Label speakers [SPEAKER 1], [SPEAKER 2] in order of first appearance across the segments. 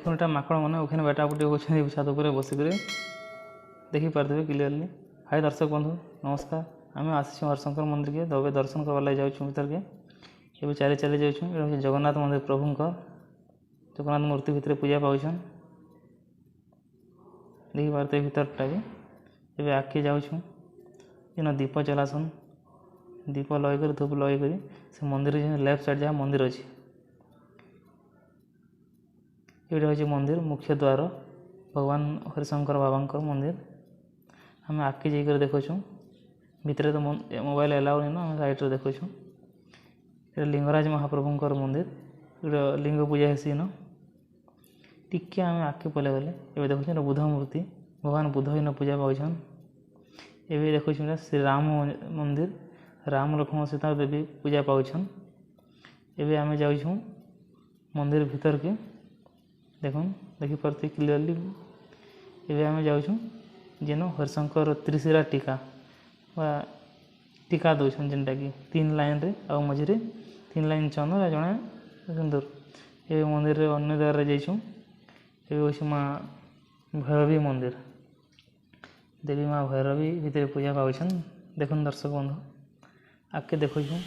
[SPEAKER 1] देखो एटा माकड़ मैंने ओखाने बेटाबुटी होती छात उपर बसिक देखिपे क्लीयरली। हाय दर्शक बंधु नमस्कार। आम आसी हरशंकर मंदिर के दबे दर्शन करवा लगे जाऊँ भर के ये चली चली जाऊँ। जगन्नाथ मंदिर प्रभुंकर जगन्नाथ मूर्ति भितर पूजा पाऊन देखिपे भीतरटा भी ये आगे जाऊँ। इन दीप चलासन दीप लगे धूप लगे से मंदिर लेफ्ट साइड जहाँ मंदिर अच्छी ये हूँ मंदिर मुख्य द्वार भगवान हरिशंकर बाबा मंदिर। आम आगे जाकर देखु भितर तो मोबाइल एलाउ नहीं ना आम साइड देखु। ये लिंगराज महाप्रभुंकर मंदिर लिंग पूजा हेसी न टिके आम आगे पले गले ये देखुन बुद्ध मूर्ति भगवान बुद्ध इन पूजा पाचन। ये देखु श्री राम मंदिर राम लक्ष्मण सीता देवी पूजा पाचन। ये आम जाऊँ मंदिर भीतर के देखुन देखिपे क्लीयरली। ये आम जाऊँ जेन हरिशंकर त्रिशिरा टीका टीका दौन जेनटा कि 3 लाइन रे आ मझे 3 लाइन चंदन जड़े सिंदूर। ये मंदिर अन्य द्वार जाइछुँ। ये हूँ माँ भैरवी मंदिर देवी माँ भैरवी भितर पूजा पाचन। देखुन दर्शक बंधु आगे देखु ये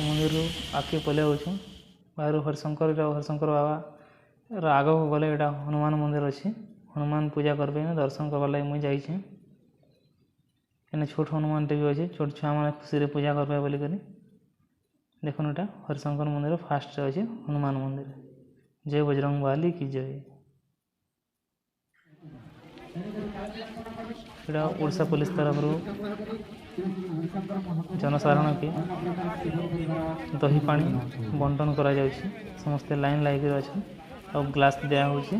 [SPEAKER 1] मंदिर आगे पले आऊँ बाहर हरिशंकर बाबा आग को गले यहाँ हनुमान मंदिर अच्छी हनुमान पूजा करबे दर्शन करवा लगे मुझे जाइए। एने छोट हनुमान टे भी अच्छे छोट छुआ मैंने खुशी पूजा करबे बोली करी देखुन यहाँ हरिशंकर मंदिर फास्ट अच्छे हनुमान मंदिर। जय बजरंग बाली की जय। यहाँ ओडिशा पुलिस तरफ जनसाधारण के दही पानी बंटन करा जाउछि। समस्ते लाइन लागिक अच्छा और ग्लास दिया होछि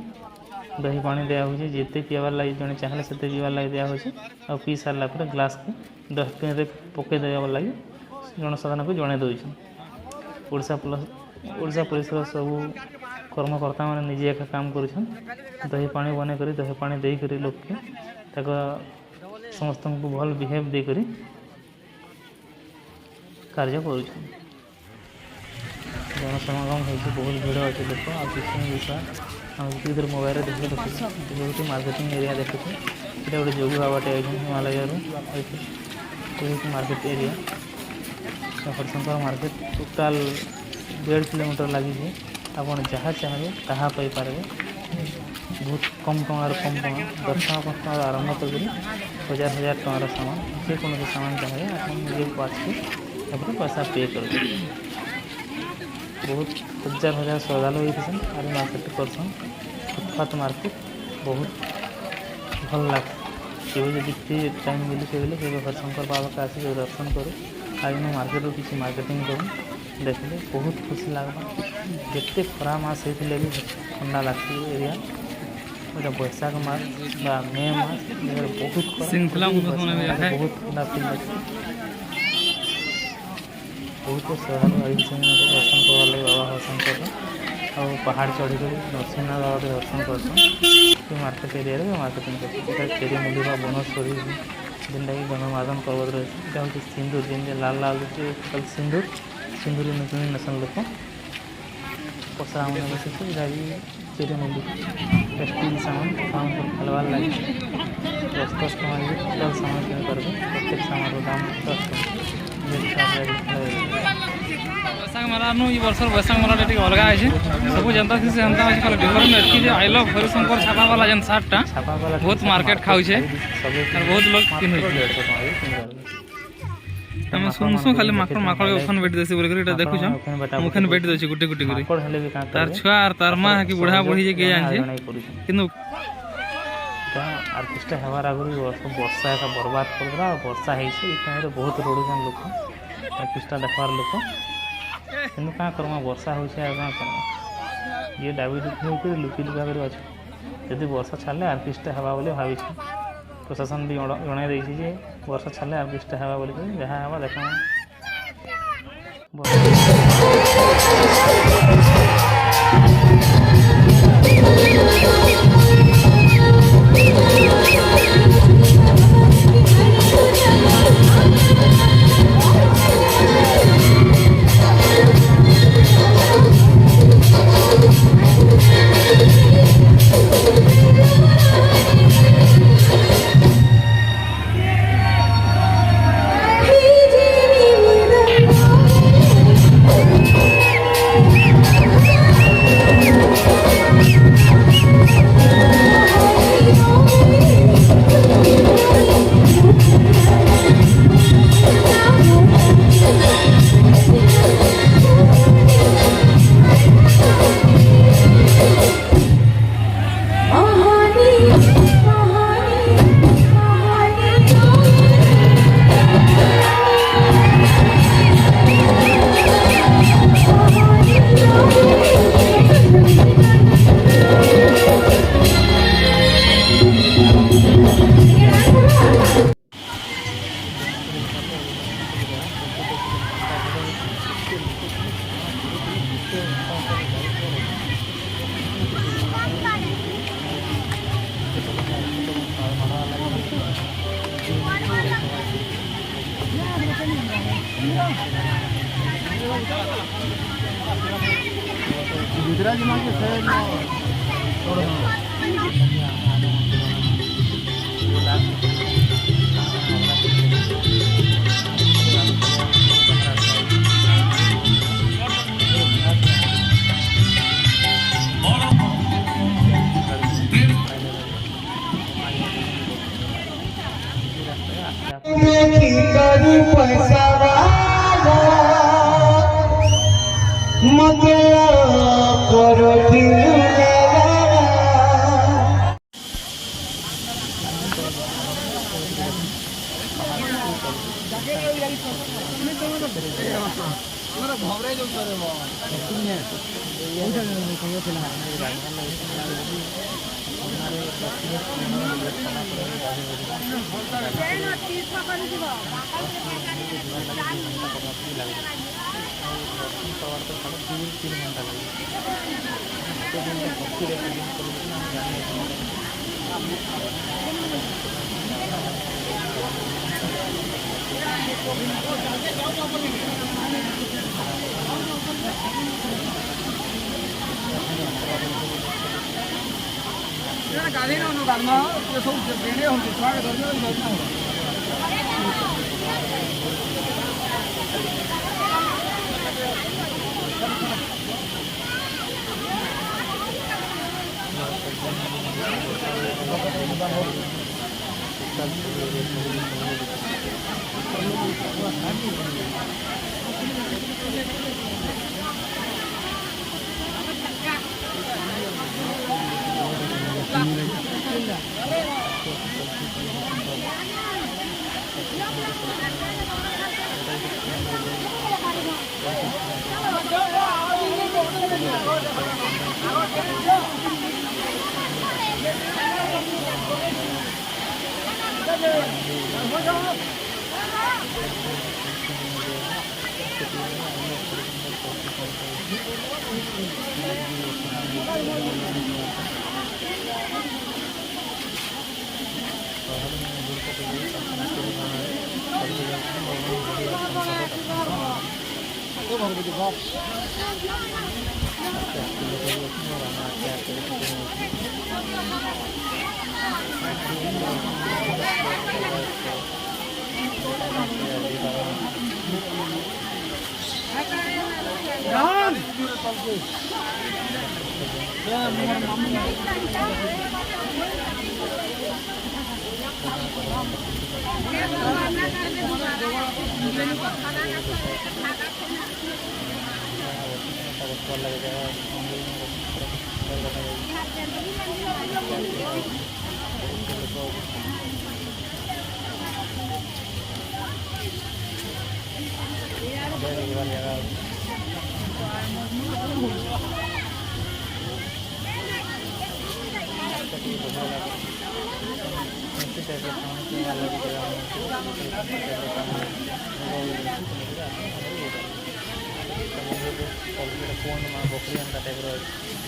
[SPEAKER 1] दही पानी दिया होछि जिते पीवार लगे जड़े चाहिए से पीवार लगे दिया होछि और पी सारा पर ग्लास के डस्टबिन रे पकई देवा लगे जनसाधारण को जड़े दौन। ओडिशा पुलिस सबू कर्मकर्ता मैंने निजे एक काम कर दही पानी बने करी दही पानी दे करी लोक के समस्त को भल बिहेव दे करी कार्य कर जनसमागम हो बहुत भीड़ अच्छे लोक आ विषय आम इधर मोबाइल देखिए देखो मार्केटिंग एरिया देखुँ ये गोटे जोगी बाबाटे Himalaya market area Harishankar market total 1.5 kilometre लगी आप जहाँ चाहिए ताहा पाइपर बहुत कम टंकार कम टंका 10 टଙ୍କା 5 टଙ୍କା आरंभ कर 1000 टंकार सामान जेकोसी सामान चाहिए आप निजे पास के पैसा पे कर बहुत हजार श्रद्धालु होती आर मार्केट करसन फुटपाथ मार्केट बहुत भल लगे। जब फ्री टाइम मिली से हरिशंकर बाबा का आसिक दर्शन करूँ आज मैं मार्केट किसी मार्केटिंग करूँ देखिए बहुत खुशी लगवा। जिते खरा मास होते भी ठंडा लगती एरिया गोटे बैशाख मास मे मास बहुत बहुत ठंडा फील लगती बहुत श्रद्धालु दर्शन करवा लगे बाबा हरिशंकर और पहाड़ चढ़ी कर नरसिंहनाथ बाबा के दर्शन कर मार्केट एरिया मार्केटिंग कर मिलवा बनस्पति जेनटा कि गणमादन पर्वत रही है हूँ सिंदूर जेन लाल लाल सिंदूर सिंदूर नसन लोक पसरा मैंने बस भी मिली स्टील सामान खेलवार लगे 10 टଙ୍କା टोटाल सामान किन कर प्रत्येक सामान दाम 10 टଙ୍କା।
[SPEAKER 2] बैसाख मेला ये वर्ष बैसाख मेला टे अलग है सब जनता से जनता आज डिफरेंट एटकी आई लव हरिशंकर छापा वाला जेन सार्टा बहुत मार्केट खाऊे बहुत लोग किन आम सुनसु खाली माकड़ माकड़ के ओखन बेट देसी बोल कर देखु ओखन बेट देछि गुटी गुटी करी तार छुआ और तार माँ कि बुढ़ा बुढ़ी जे के जान किनु
[SPEAKER 1] आर्टिस्ट हवार आगुरी वर्षा एक बर्बाद कर वर्षा है बहुत रोड़न लोक आर्टिस्ट देखवार लोक कि क्या करमा वर्षा हो ये डायबिटीज लुचि लुका कर अच्छे जदि वर्षा छाड़े आर्टिस्ट हवा बोले भाई प्रशासन भी जन जे वर्षा छाड़े आर्टिस्ट हवा बोली जहाँ हवा देखा
[SPEAKER 2] ଗାଧେଇ ନଉନୁ ଗାଧମା ସବୁ ବେଣେ ହଉଛି ଛୁଆକେ ଧରିକି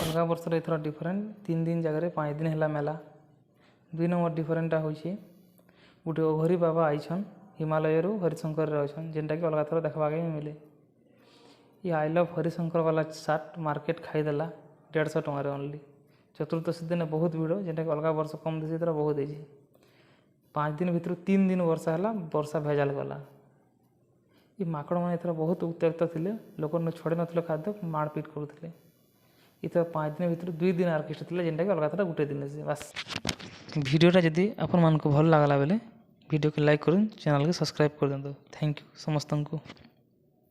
[SPEAKER 1] अलग वर्ष एथर डिफरेंट 3 दिन जगह 5 दिन है मेला। 2 नंबर डिफरेंटा हूँ गोटे ओघरी बाबा आईछन हिमालय रु हरिशंकर अच्छन जेनटा कि अलग थर देखा मिले। ये आई लव हरिशंकर वाला सार्ट मार्केट खाईदेला 150 टकर ओनली। चतुर्दशी दिन बहुत भिड़ जेनटा कि अलग वर्ष कम देसी तरह बहुत है। 5 दिन भर 3 दिन वर्षा है वर्षा भेजाल गला। ये माकड़ मैंने एथर बहुत उत्त्यक्त थे लोक छड़े ना खाद्य मारपिट करुले। इथर 5 दिन भर 2 दिन आर्केस्ट थे जेनटा कि अलग थर गोटे दिन से बस। वीडियोटा जदि आपण मानक भल लागला बेले वीडियो को लाइक करूँ चैनल को सब्सक्राइब कर दिंतु। थैंक यू समस्त को।